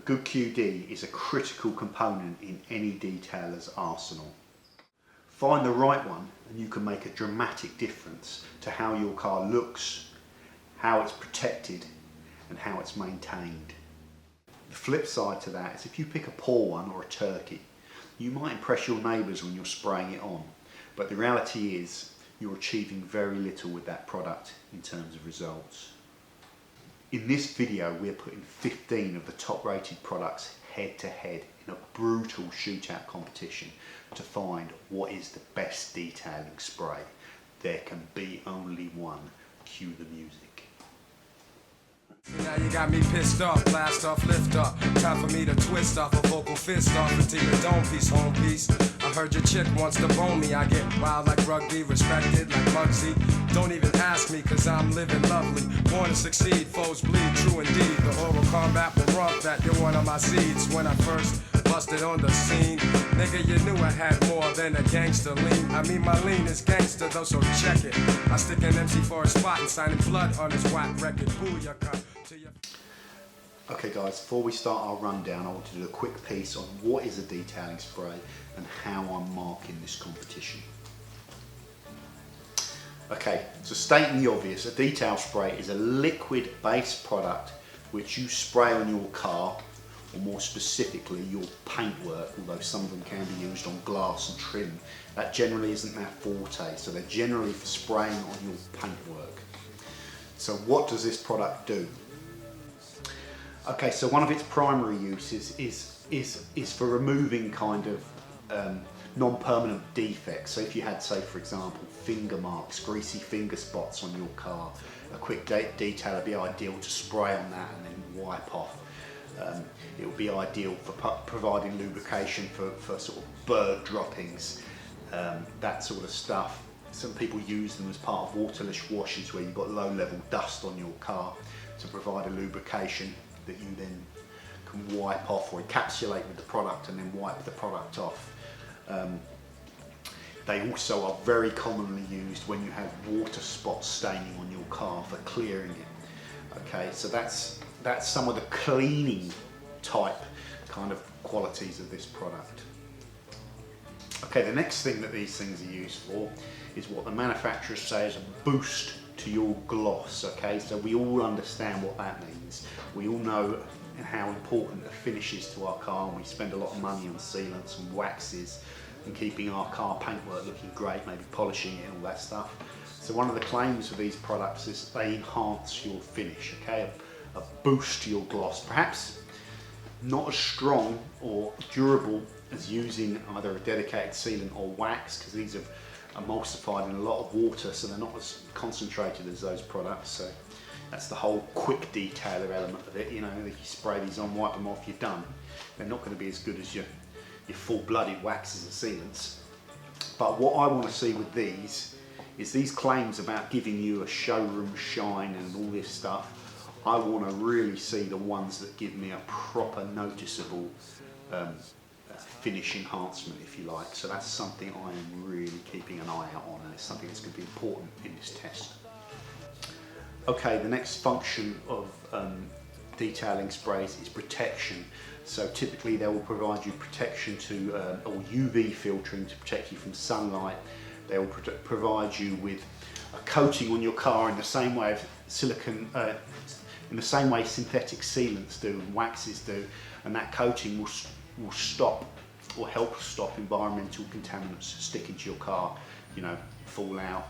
good QD is a critical component in any detailer's arsenal. Find the right one and you can make a dramatic difference to how your car looks, how it's protected and how it's maintained. The flip side to that is if you pick a poor one or a turkey, you might impress your neighbours when you're spraying it on, but the reality is you're achieving very little with that product in terms of results. In this video we're putting 15 of the top rated products head to head in a brutal shootout competition to find what is the best detailing spray. There can be only one. Cue the music. Now you got me pissed off, blast off, lift up. Time for me to twist off a vocal fist off until your dome piece, home piece. I heard your chick wants to bone me. I get wild like rugby, respected like Muggsy. Don't even ask me, cause I'm living lovely. Born to succeed, foes bleed, true indeed. The oral combat will rump that you're one of my seeds. When I first busted on the scene, nigga, you knew I had more than a gangster lean. I mean, my lean is gangster though, so check it. I stick an MC for a spot and signing blood on his whack record. Booyaka. Okay guys, before we start our rundown, I want to do a quick piece on what is a detailing spray and how I'm marking this competition. Okay, so stating the obvious, a detail spray is a liquid based product which you spray on your car, or more specifically your paintwork, although some of them can be used on glass and trim. That generally isn't their forte, so they're generally for spraying on your paintwork. So what does this product do? Okay, so one of its primary uses is for removing kind of non-permanent defects. So if you had, say for example, finger marks, greasy finger spots on your car, a quick detail would be ideal to spray on that and then wipe off. It would be ideal for providing lubrication for sort of bird droppings, that sort of stuff. Some people use them as part of waterless washes where you've got low level dust on your car to provide a lubrication that you then can wipe off or encapsulate with the product and then wipe the product off. They also are very commonly used when you have water spots staining on your car for clearing it. Okay, so that's some of the cleaning type kind of qualities of this product. Okay, the next thing that these things are used for is what the manufacturers say is a boost to your gloss. Okay, so we all understand what that means. We all know how important the finish is to our car, and we spend a lot of money on sealants and waxes and keeping our car paintwork looking great, maybe polishing it and all that stuff. So one of the claims of these products is they enhance your finish, okay, a boost to your gloss. Perhaps not as strong or durable as using either a dedicated sealant or wax, because these are emulsified in a lot of water, so they're not as concentrated as those products. So that's the whole quick detailer element of it. You know, if you spray these on, wipe them off, you're done. They're not going to be as good as your full-blooded waxes and sealants. But what I want to see with these is these claims about giving you a showroom shine and all this stuff. I want to really see the ones that give me a proper noticeable finish enhancement, if you like. So that's something I am really keeping an eye out on, and it's something that's going to be important in this test. Okay, the next function of detailing sprays is protection. So typically they will provide you protection to, or UV filtering to protect you from sunlight. They will provide you with a coating on your car in the same way of in the same way synthetic sealants do and waxes do, and that coating will stop or help stop environmental contaminants sticking to your car, you know, fallout,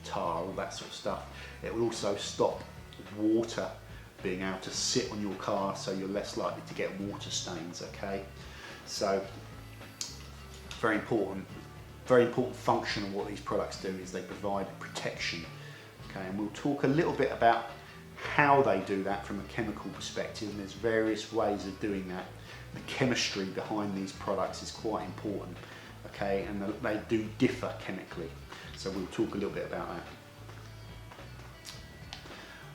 tar, all that sort of stuff. It will also stop water being able to sit on your car, so you're less likely to get water stains. Okay, so very important function of what these products do is they provide protection. Okay, and we'll talk a little bit about how they do that from a chemical perspective, and there's various ways of doing that. The chemistry behind these products is quite important, okay, and they do differ chemically, so we'll talk a little bit about that.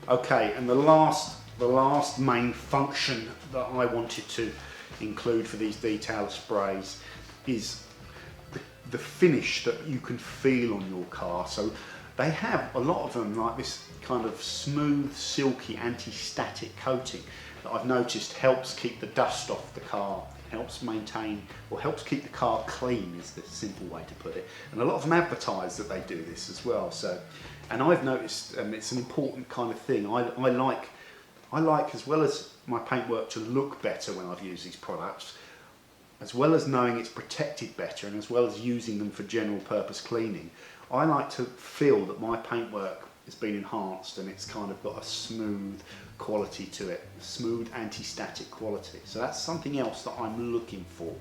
Okay, and the last main function that I wanted to include for these detail sprays is the finish that you can feel on your car. So they have a lot of them like this kind of smooth, silky, anti-static coating, that I've noticed helps keep the dust off the car, helps maintain, or helps keep the car clean is the simple way to put it. And a lot of them advertise that they do this as well. So, and I've noticed it's an important kind of thing. I like, as well as my paintwork to look better when I've used these products, as well as knowing it's protected better, and as well as using them for general purpose cleaning, I like to feel that my paintwork has been enhanced and it's kind of got a smooth quality to it, a smooth anti-static quality. So that's something else that I'm looking for,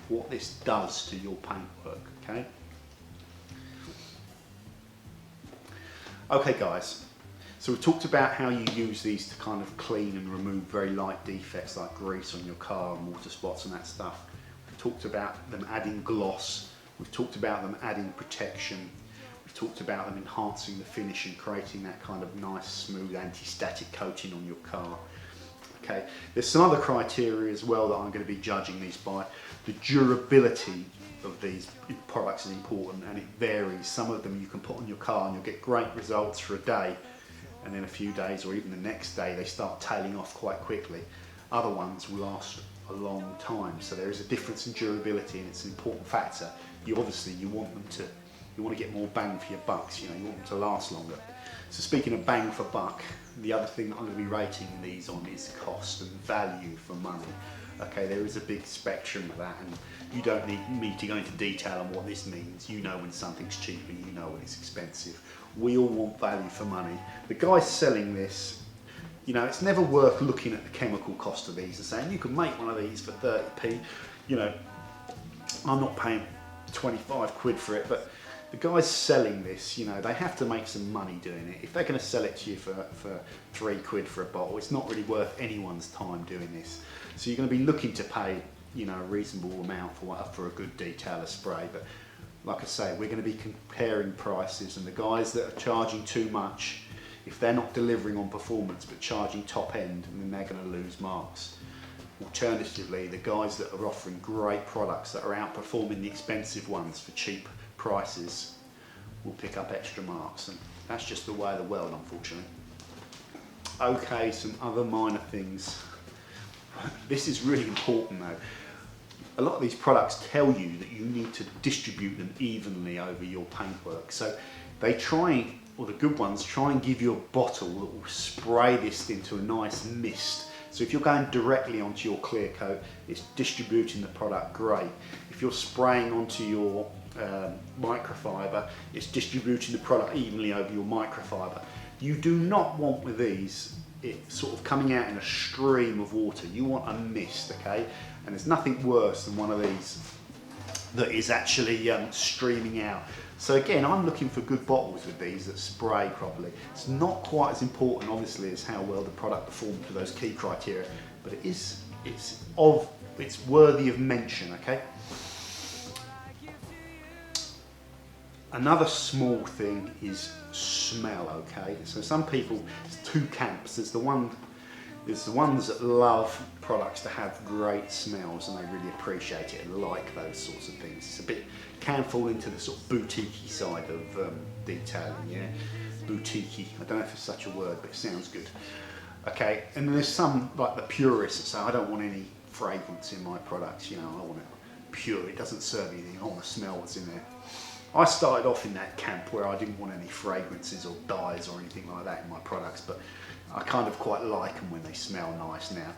what this does to your paintwork, okay? Okay guys, so we've talked about how you use these to kind of clean and remove very light defects like grease on your car and water spots and that stuff. We've talked about them adding gloss, we've talked about them adding protection, we've talked about them enhancing the finish and creating that kind of nice smooth anti-static coating on your car. Okay, there's some other criteria as well that I'm going to be judging these by. The durability of these products is important, and it varies. Some of them you can put on your car and you'll get great results for a day, and then a few days or even the next day they start tailing off quite quickly. Other ones will last a long time, so there is a difference in durability, and it's an important factor. You want to get more bang for your bucks, you know, you want them to last longer. So speaking of bang for buck, the other thing that I'm going to be rating these on is cost and value for money. Okay, there is a big spectrum of that, and you don't need me to go into detail on what this means. You know when something's cheap and you know when it's expensive. We all want value for money. The guys selling this, you know, it's never worth looking at the chemical cost of these and saying you can make one of these for 30p. You know, I'm not paying 25 quid for it, but the guys selling this, you know, they have to make some money doing it. If they're going to sell it to you for 3 quid for a bottle, it's not really worth anyone's time doing this. So you're going to be looking to pay, you know, a reasonable amount for a good detailer spray. But like I say, we're going to be comparing prices, and the guys that are charging too much, if they're not delivering on performance but charging top end, then they're going to lose marks. Alternatively, the guys that are offering great products that are outperforming the expensive ones for cheap prices will pick up extra marks, and that's just the way of the world, unfortunately. Okay, some other minor things. This is really important though. A lot of these products tell you that you need to distribute them evenly over your paintwork. So they try, or the good ones, try and give you a bottle that will spray this into a nice mist. So if you're going directly onto your clear coat, it's distributing the product great. If you're spraying onto your microfiber, it's distributing the product evenly over your microfiber. You do not want with these it sort of coming out in a stream of water. You want a mist, okay? And there's nothing worse than one of these that is actually streaming out. So again, I'm looking for good bottles with these that spray properly. It's not quite as important, obviously, as how well the product performs to those key criteria, but it's worthy of mention, okay? Another small thing is smell, okay? So some people, there's two camps. There's the ones that love products to have great smells and they really appreciate it and like those sorts of things. It's a bit, can fall into the sort of boutique-y side of detailing, yeah? Boutique-y, I don't know if it's such a word, but it sounds good. Okay, and then there's some, like the purists, that say, I don't want any fragrance in my products, you know, I want it pure, it doesn't serve anything, I want to smell what's in there. I started off in that camp where I didn't want any fragrances or dyes or anything like that in my products, but I kind of quite like them when they smell nice now.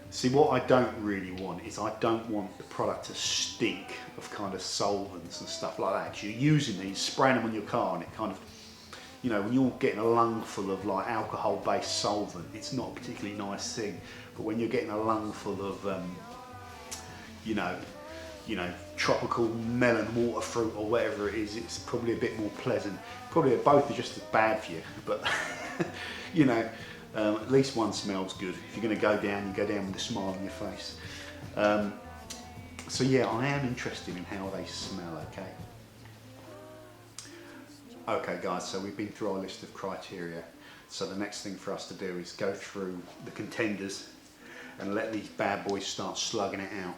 See, what I don't really want is I don't want the product to stink of kind of solvents and stuff like that. 'Cause you're using these, spraying them on your car, and it kind of, you know, when you're getting a lungful of like alcohol-based solvent, it's not a particularly nice thing. But when you're getting a lungful of, you know, tropical melon water fruit or whatever it is, it's probably a bit more pleasant. Probably both are just as bad for you, but you know, at least one smells good. If you're going to go down, you go down with a smile on your face. So yeah, I am interested in how they smell, okay? Okay guys, so we've been through our list of criteria. So the next thing for us to do is go through the contenders and let these bad boys start slugging it out.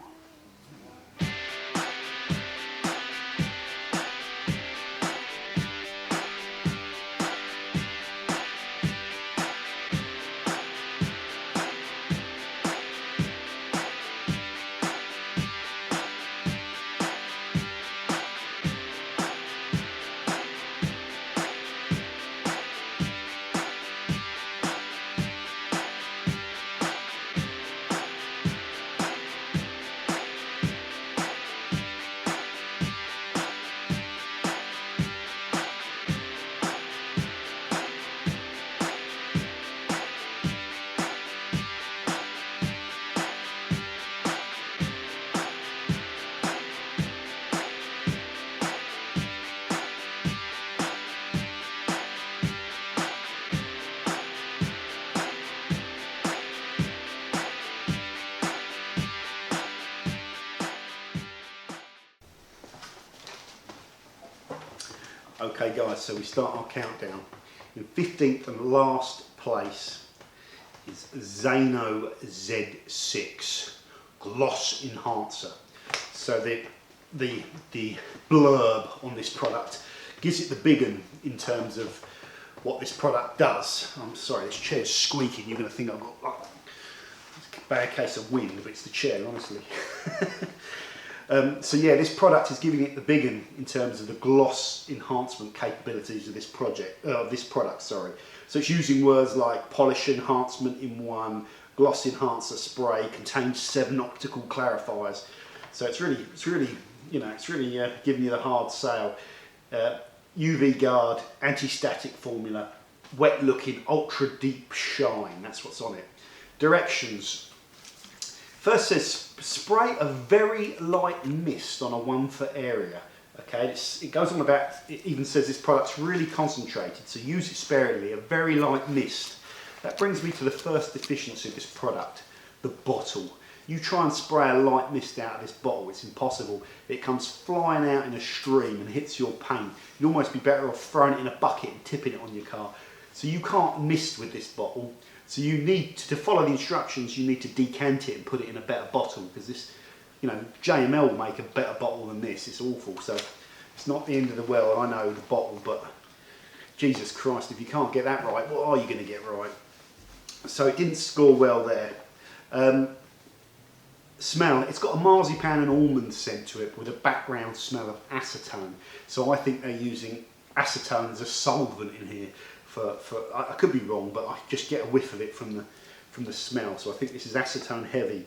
Okay guys, so we start our countdown. In 15th and last place is Zeno Z6 Gloss Enhancer. So the blurb on this product gives it the big un in terms of what this product does. I'm sorry, this chair's squeaking. You're going to think I've got like a bad case of wind, but it's the chair, honestly. So yeah, this product is giving it the big un in terms of the gloss enhancement capabilities of this product. Sorry. So it's using words like polish enhancement in one, gloss enhancer spray, contains 7 optical clarifiers. So it's really giving you the hard sale. UV guard, anti-static formula, wet looking, ultra deep shine. That's what's on it. Directions. First says spray a very light mist on a 1 foot area. Okay, it goes on about, it even says this product's really concentrated, so use it sparingly, a very light mist. That brings me to the first deficiency of this product, the bottle. You try and spray a light mist out of this bottle, it's impossible. It comes flying out in a stream and hits your paint. You'd almost be better off throwing it in a bucket and tipping it on your car. So you can't mist with this bottle. So you need to follow the instructions, you need to decant it and put it in a better bottle, because this, JML will make a better bottle than this. It's awful. So it's not the end of the world, I know, the bottle, but Jesus Christ, if you can't get that right, what are you going to get right? So it didn't score well there. Smell, it's got a marzipan and almond scent to it with a background smell of acetone. So I think they're using acetone as a solvent in here. I could be wrong, but I just get a whiff of it from the smell. So I think this is acetone heavy.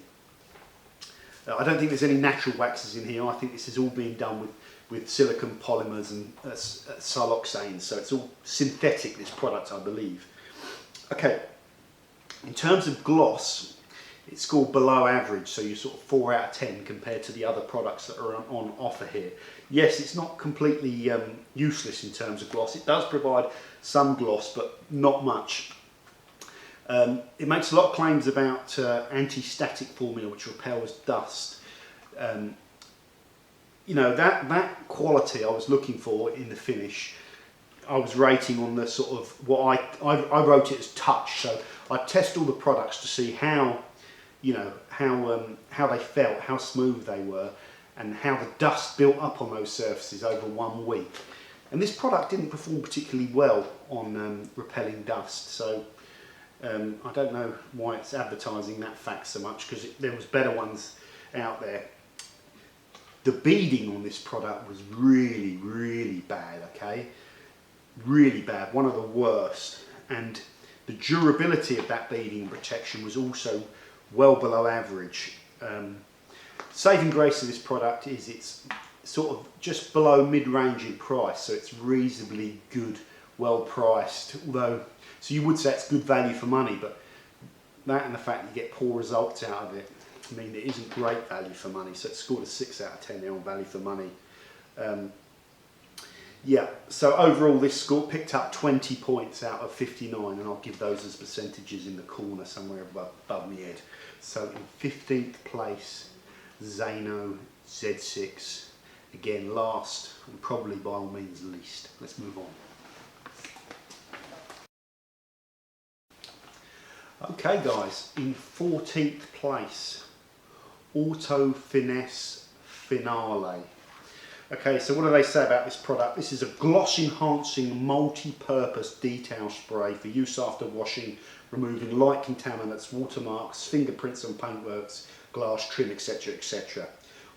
I don't think there's any natural waxes in here. I think this is all being done with silicone polymers and siloxanes. So it's all synthetic, this product, I believe. Okay, in terms of gloss, it's scored below average, so you're sort of 4 out of 10 compared to the other products that are on offer here. Yes, it's not completely useless in terms of gloss. It does provide some gloss, but not much. It makes a lot of claims about anti-static formula, which repels dust. That quality I was looking for in the finish, I was rating on the sort of what I wrote it as touch. So I test all the products to see how they felt, how smooth they were, and how the dust built up on those surfaces over 1 week. And this product didn't perform particularly well on repelling dust, so I don't know why it's advertising that fact so much, because there was better ones out there. The beading on this product was really, really bad, okay? Really bad, one of the worst. And the durability of that beading protection was also well below average. Saving grace of this product is it's sort of just below mid-range in price, so it's reasonably good, well priced. Although, so you would say it's good value for money, but that and the fact that you get poor results out of it mean it isn't great value for money. So it's scored a 6 out of 10 there on value for money. Yeah, so overall this score picked up 20 points out of 59, and I'll give those as percentages in the corner somewhere above my head. So in 15th place, Zeno Z6. Again, last, and probably by all means least. Let's move on. Okay guys, in 14th place, Auto Finesse Finale. Okay, so what do they say about this product? This is a gloss enhancing multi-purpose detail spray for use after washing, removing light contaminants, watermarks, fingerprints on paintworks, glass trim, etc, etc.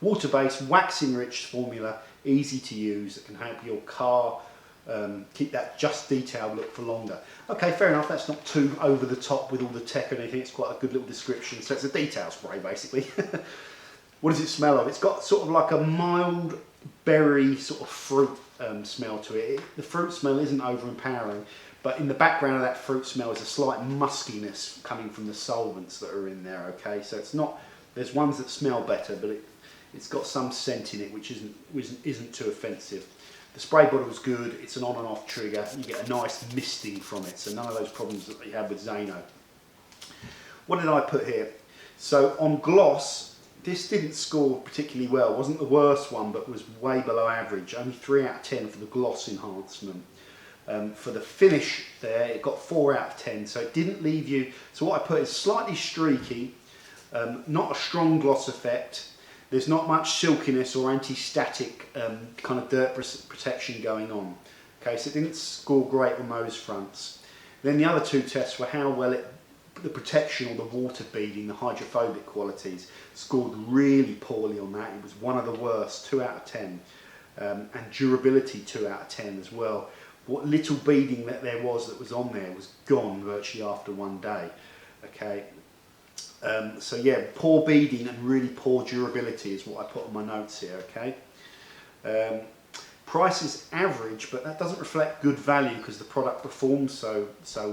Water-based, wax-enriched formula, easy to use, that can help your car keep that just detailed look for longer. Okay, fair enough, that's not too over the top with all the tech and anything, it's quite a good little description. So it's a detail spray basically. What does it smell of? It's got sort of like a mild berry sort of fruit smell to it. The fruit smell isn't overpowering, but in the background of that fruit smell is a slight muskiness coming from the solvents that are in there, okay? So it's not, there's ones that smell better, but it's got some scent in it which isn't too offensive. The spray bottle is good, it's an on and off trigger, you get a nice misting from it, so none of those problems that you had with Zeno. What did I put here? So on gloss, this didn't score particularly well. It wasn't the worst one, but was way below average. Only 3 out of 10 for the gloss enhancement. For the finish there, it got 4 out of 10, so it didn't leave you. So what I put is slightly streaky, not a strong gloss effect. There's not much silkiness or anti-static kind of dirt protection going on. Okay, so it didn't score great on those fronts. Then the other 2 tests were how well the protection or the water beading, the hydrophobic qualities, scored really poorly on that. It was one of the worst, 2 out of 10. And durability 2 out of 10 as well. What little beading that there was on there was gone virtually after 1 day. Okay, so yeah, poor beading and really poor durability is what I put on my notes here. Okay, price is average, but that doesn't reflect good value because the product performs so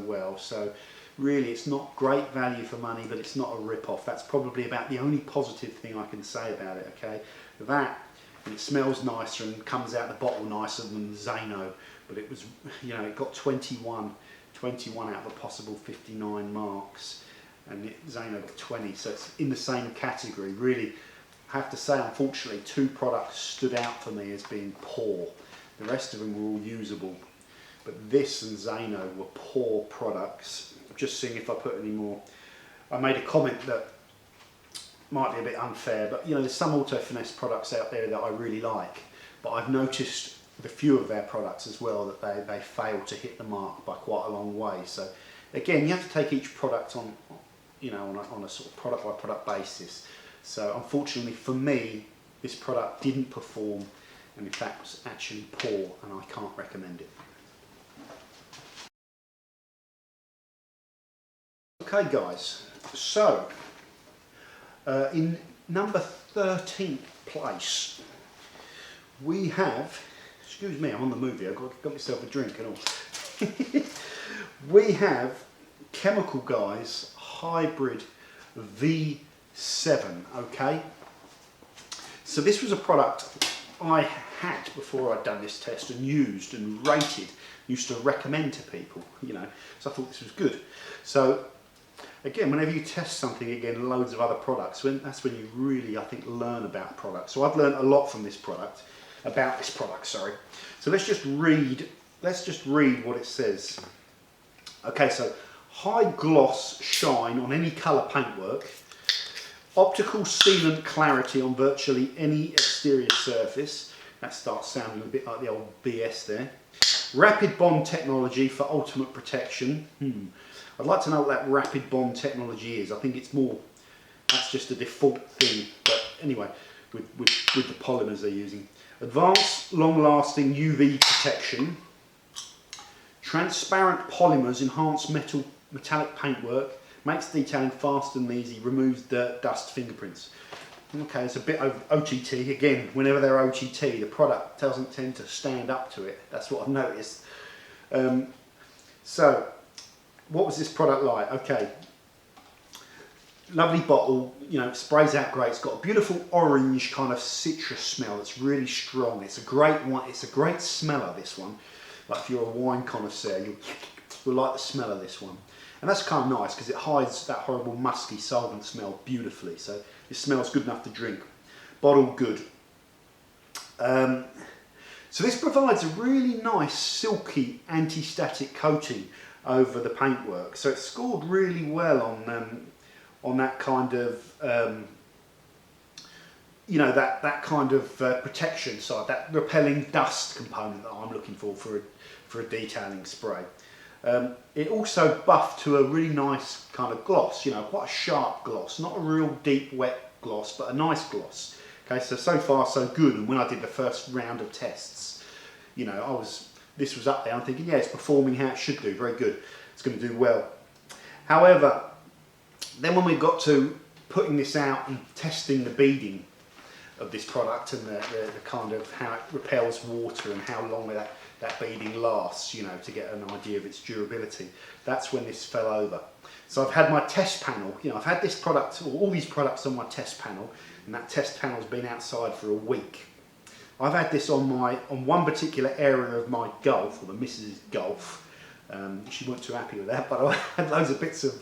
well. So really, it's not great value for money, but it's not a rip-off. That's probably about the only positive thing I can say about it. Okay, that, and it smells nicer and comes out the bottle nicer than Zeno. But it was, you know, it got 21 out of a possible 59 marks, and Zeno got 20, so it's in the same category. Really, I have to say, unfortunately, 2 products stood out for me as being poor. The rest of them were all usable, but this and Zeno were poor products. I'm just seeing if I put any more. I made a comment that might be a bit unfair, but you know, there's some Auto Finesse products out there that I really like, but I've noticed with a few of their products as well that they fail to hit the mark by quite a long way. So again, you have to take each product on, you know, on a sort of product by product basis. So unfortunately for me, this product didn't perform, and in fact was actually poor, and I can't recommend it. Okay guys, so in number 13th place we have, excuse me, I'm on the movie, I've got myself a drink and all. We have Chemical Guys Hybrid V7, okay? So this was a product I had before I'd done this test and used and rated, used to recommend to people, you know, so I thought this was good. So again, whenever you test something, again, loads of other products, that's when you really, I think, learn about products. So I've learned a lot from this product, sorry. So let's just read what it says. Okay, so high gloss shine on any colour paintwork, optical sealant clarity on virtually any exterior surface. That starts sounding a bit like the old BS there. Rapid bond technology for ultimate protection. I'd like to know what that rapid bond technology is. I think it's more, that's just a default thing. But anyway, with the polymers they're using. Advanced long-lasting UV protection. Transparent polymers enhance metallic paintwork. Makes detailing fast and easy. Removes dirt, dust, fingerprints. Okay, it's a bit of OTT. Again, whenever they're OTT, the product doesn't tend to stand up to it. That's what I've noticed. So, what was this product like? Okay, lovely bottle, you know, sprays out great. It's got a beautiful orange kind of citrus smell that's really strong. It's a great one. It's a great smeller, this one. Like if you're a wine connoisseur, you'll like the smell of this one. And that's kind of nice because it hides that horrible musky solvent smell beautifully. So it smells good enough to drink. Bottle good. So this provides a really nice silky anti-static coating over the paintwork. So it scored really well on that kind of you know, that kind of protection side, that repelling dust component that I'm looking for a detailing spray. It also buffed to a really nice kind of gloss, you know, quite a sharp gloss, not a real deep wet gloss, but a nice gloss. Okay, so far so good. And when I did the first round of tests, you know, this was up there. I'm thinking, yeah, it's performing how it should do, very good. It's going to do well. However, then when we got to putting this out and testing the beading of this product and the kind of how it repels water and how long that beading lasts, you know, to get an idea of its durability, that's when this fell over. So I've had my test panel, you know, I've had this product, or all these products on my test panel, and that test panel's been outside for a week. I've had this on one particular area of my Golf, or the Mrs. Golf, She wasn't too happy with that, but I had loads of bits of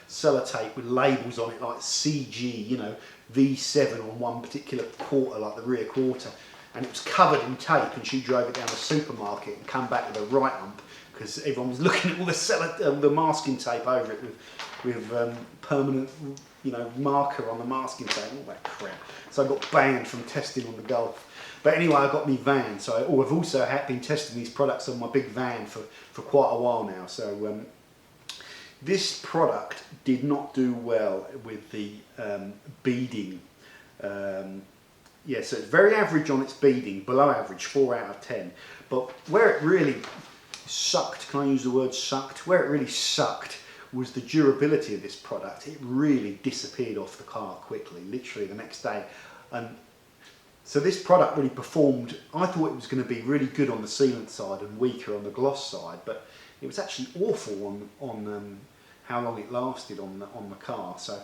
sellotape with labels on it like CG, you know, V7 on one particular quarter, like the rear quarter, and it was covered in tape, and she drove it down the supermarket and come back with a right hump because everyone was looking at all the masking tape over it with permanent, you know, marker on the masking tape, all that crap. So I got banned from testing on the Golf. But anyway, I got me van, so I've also been testing these products on my big van for quite a while now. So this product did not do well with the beading. Yeah, so it's very average on its beading, below average, 4 out of 10. But where it really sucked, can I use the word sucked? Where it really sucked was the durability of this product. It really disappeared off the car quickly, literally the next day. And so this product really performed. I thought it was going to be really good on the sealant side and weaker on the gloss side, but it was actually awful on how long it lasted on the car. So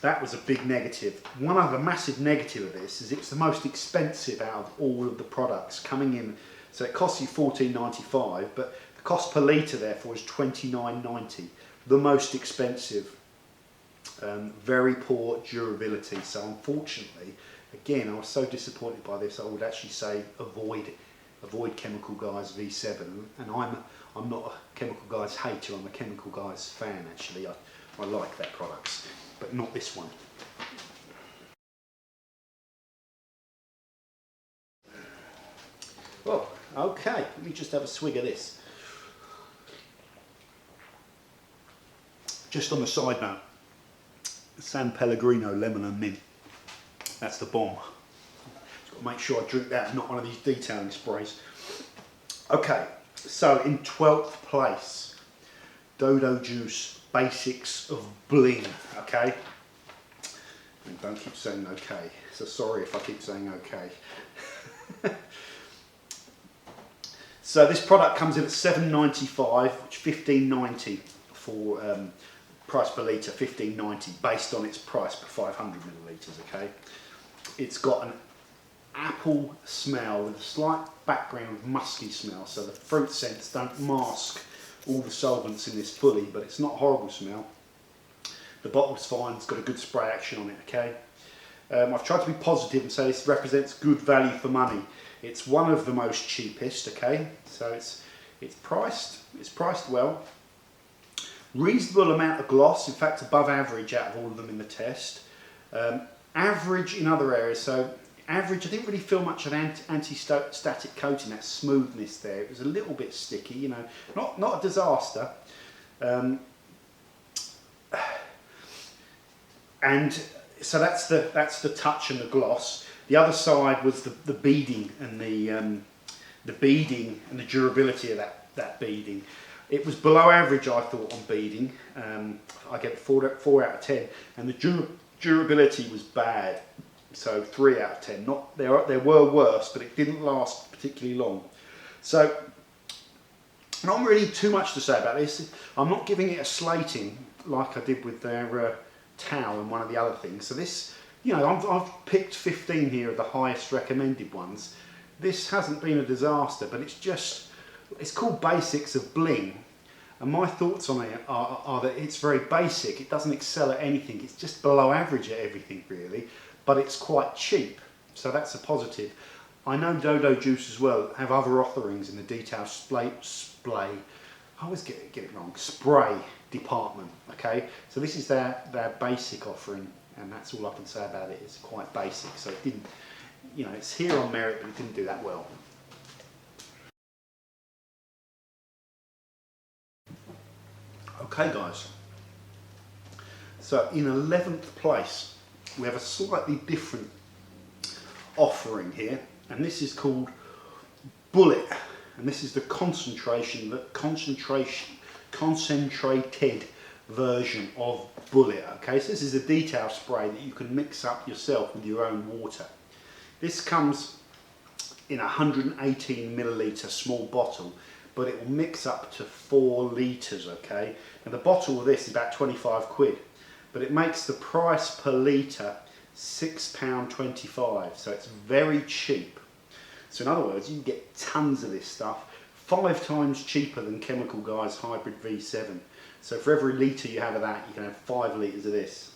that was a big negative. One other massive negative of this is it's the most expensive out of all of the products coming in. So it costs you $14.95, but the cost per litre therefore is $29.90. The most expensive. Very poor durability. So unfortunately, again, I was so disappointed by this. I would actually say avoid Chemical Guys V7. And I'm not a Chemical Guys hater. I'm a Chemical Guys fan. Actually, I like their products, but not this one. Well, okay. Let me just have a swig of this. Just on the side note, San Pellegrino lemon and mint. That's the bomb. Just got to make sure I drink that and not one of these detailing sprays. Okay, so in 12th place, Dodo Juice Basics of Bling. Okay, and don't keep saying okay. So sorry if I keep saying okay. So this product comes in at $7.95, which $15.90 for price per litre, $15.90 based on its price per 500 millilitres. Okay, it's got an apple smell with a slight background of musky smell, so the fruit scents don't mask all the solvents in this fully, but it's not a horrible smell. The bottle's fine, it's got a good spray action on it. Okay, I've tried to be positive and say this represents good value for money. It's one of the most cheapest. Okay, so it's priced well. Reasonable amount of gloss, in fact above average out of all of them in the test. Average in other areas, so average, I didn't really feel much of anti-static coating, that smoothness there. It was a little bit sticky, you know, not a disaster. And so that's the touch and the gloss. The other side was the beading and the beading and the durability of that beading. It was below average, I thought, on beading. I get 4 out of 10, and the durability was bad, so 3 out of 10. There were worse, but it didn't last particularly long. So not really too much to say about this. I'm not giving it a slating like I did with their towel and one of the other things. So this, you know, I've picked 15 here of the highest recommended ones. This hasn't been a disaster, but it's called Basics of Bling, and my thoughts on it are that it's very basic. It doesn't excel at anything. It's just below average at everything really, but it's quite cheap, so that's a positive. I know Dodo Juice as well have other offerings in the detail spray. I always get it wrong. Spray department. Okay, so this is their basic offering, and that's all I can say about it. It's quite basic, so it didn't, you know, it's here on merit, but it didn't do that well. Okay guys, so in 11th place we have a slightly different offering here, and this is called Bullet, and this is the concentrated version of Bullet. Okay, so this is a detail spray that you can mix up yourself with your own water. This comes in a 118 milliliter small bottle, but it will mix up to 4 litres. Okay, and the bottle of this is about 25 quid, but it makes the price per litre £6.25, so it's very cheap. So in other words, you can get tons of this stuff 5 times cheaper than Chemical Guy's Hybrid V7. So for every litre you have of that, you can have 5 litres of this.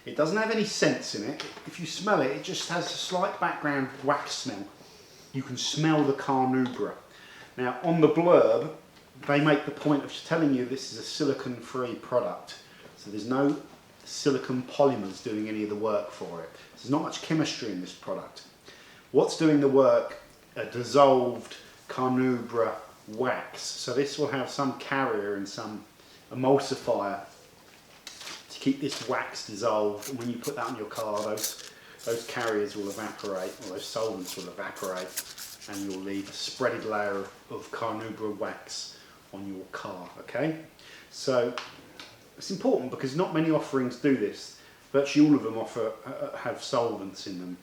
It doesn't have any scents in it. If you smell it, it just has a slight background wax smell. You can smell the carnauba. Now on the blurb, they make the point of telling you this is a silicone-free product. So there's no silicone polymers doing any of the work for it. There's not much chemistry in this product. What's doing the work? A dissolved carnauba wax. So this will have some carrier and some emulsifier to keep this wax dissolved. And when you put that on your car, those carriers will evaporate, or those solvents will evaporate, and you'll leave a spreaded layer of carnauba wax on your car. Okay, so it's important because not many offerings do this. Virtually all of them have solvents in them.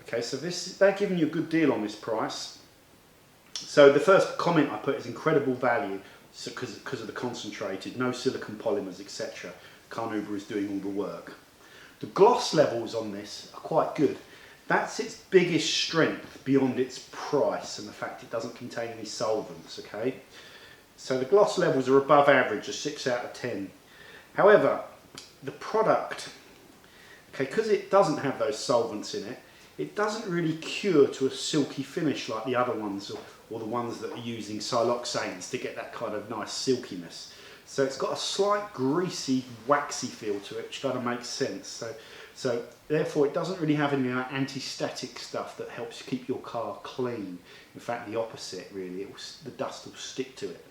Okay, so they're giving you a good deal on this price. So the first comment I put is incredible value, because of the concentrated, no silicone polymers, etc. Carnauba is doing all the work. The gloss levels on this are quite good. That's its biggest strength beyond its price and the fact it doesn't contain any solvents. Okay, so the gloss levels are above average, a 6 out of 10. However, the product, okay, because it doesn't have those solvents in it, it doesn't really cure to a silky finish like the other ones, or the ones that are using siloxanes to get that kind of nice silkiness. So it's got a slight greasy, waxy feel to it, which kind of makes sense. So therefore it doesn't really have any anti-static stuff that helps keep your car clean. In fact, the opposite really, the dust will stick to it.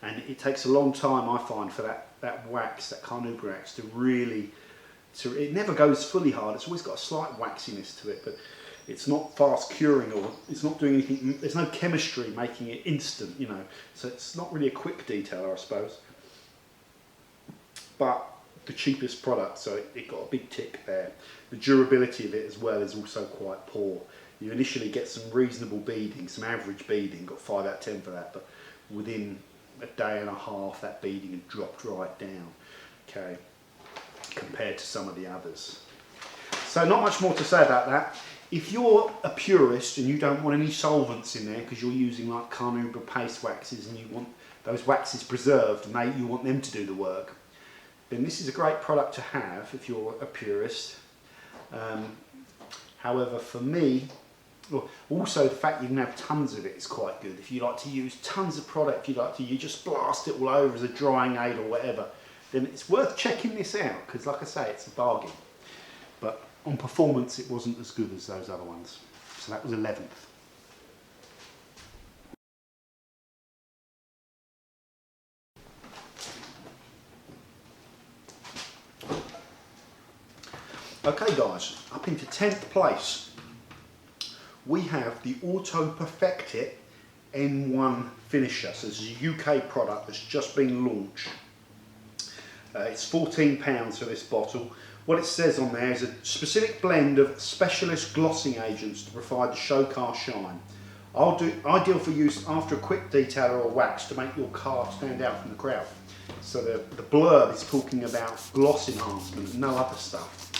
And it takes a long time, I find, for that wax, that carnauba wax, to really, it never goes fully hard. It's always got a slight waxiness to it, but it's not fast curing, or it's not doing anything. There's no chemistry making it instant, you know. So it's not really a quick detailer, I suppose. But the cheapest product, so it got a big tick there. The durability of it as well is also quite poor. You initially get some reasonable beading, some average beading, got 5 out of 10 for that, but within a day and a half that beading had dropped right down, okay, compared to some of the others. So not much more to say about that. If you're a purist and you don't want any solvents in there because you're using like carnauba paste waxes and you want those waxes preserved and you want them to do the work, then this is a great product to have if you're a purist. However, for me, also the fact you can have tons of it is quite good. If you like to use tons of product, you just blast it all over as a drying aid or whatever, then it's worth checking this out, because like I say, it's a bargain. But on performance it wasn't as good as those other ones. So that was 11th. Okay guys, up into 10th place we have the Auto Perfect It N1 finisher. So this is a UK product that's just been launched. It's £14 for this bottle. What it says on there is a specific blend of specialist glossing agents to provide the show car shine. Ideal for use after a quick detailer or wax to make your car stand out from the crowd. So the blurb is talking about gloss enhancement and no other stuff.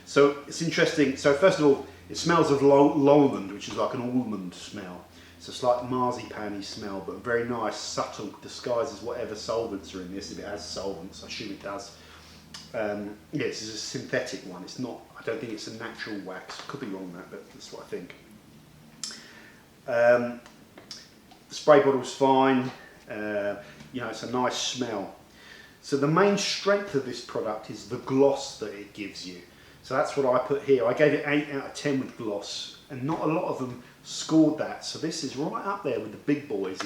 So it's interesting. So first of all, it smells of lowland, which is like an almond smell. It's a slight marzipan-y smell, but very nice, subtle, disguises whatever solvents are in this. If it has solvents, I assume it does. Yeah, this is a synthetic one. It's not. I don't think it's a natural wax. Could be wrong on that, but that's what I think. The spray bottle's fine. You know, it's a nice smell. So the main strength of this product is the gloss that it gives you. So that's what I put here. I gave it 8 out of 10 with gloss, and not a lot of them scored that. So this is right up there with the big boys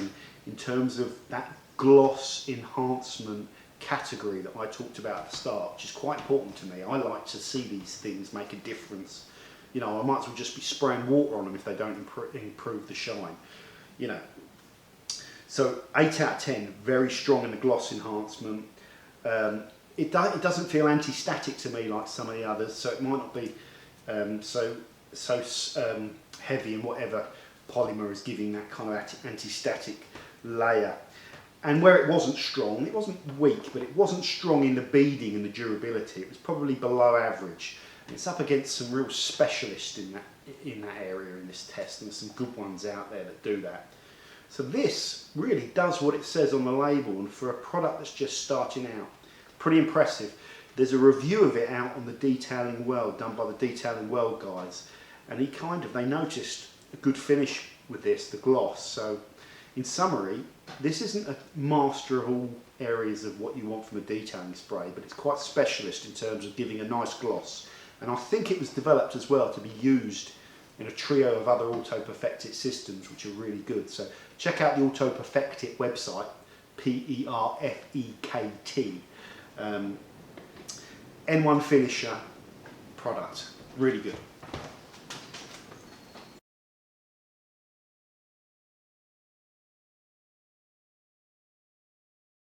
in terms of that gloss enhancement category that I talked about at the start, which is quite important to me. I like to see these things make a difference. You know, I might as well just be spraying water on them if they don't improve the shine. You know. So 8 out of 10, very strong in the gloss enhancement. It doesn't feel anti-static to me like some of the others, so it might not be so heavy in whatever polymer is giving that kind of anti-static layer. And where it wasn't strong, it wasn't weak, but it wasn't strong in the beading and the durability. It was probably below average. It's up against some real specialists in that area in this test, and there's some good ones out there that do that. So this really does what it says on the label, and for a product that's just starting out, pretty impressive. There's a review of it out on the Detailing World, done by the Detailing World guys, and they noticed a good finish with this, the gloss. So in summary, this isn't a master of all areas of what you want from a detailing spray, but it's quite specialist in terms of giving a nice gloss. And I think it was developed as well to be used in a trio of other Auto Perfect It systems, which are really good. So check out the Auto Perfect It website, Perfekt. N1 finisher product, really good.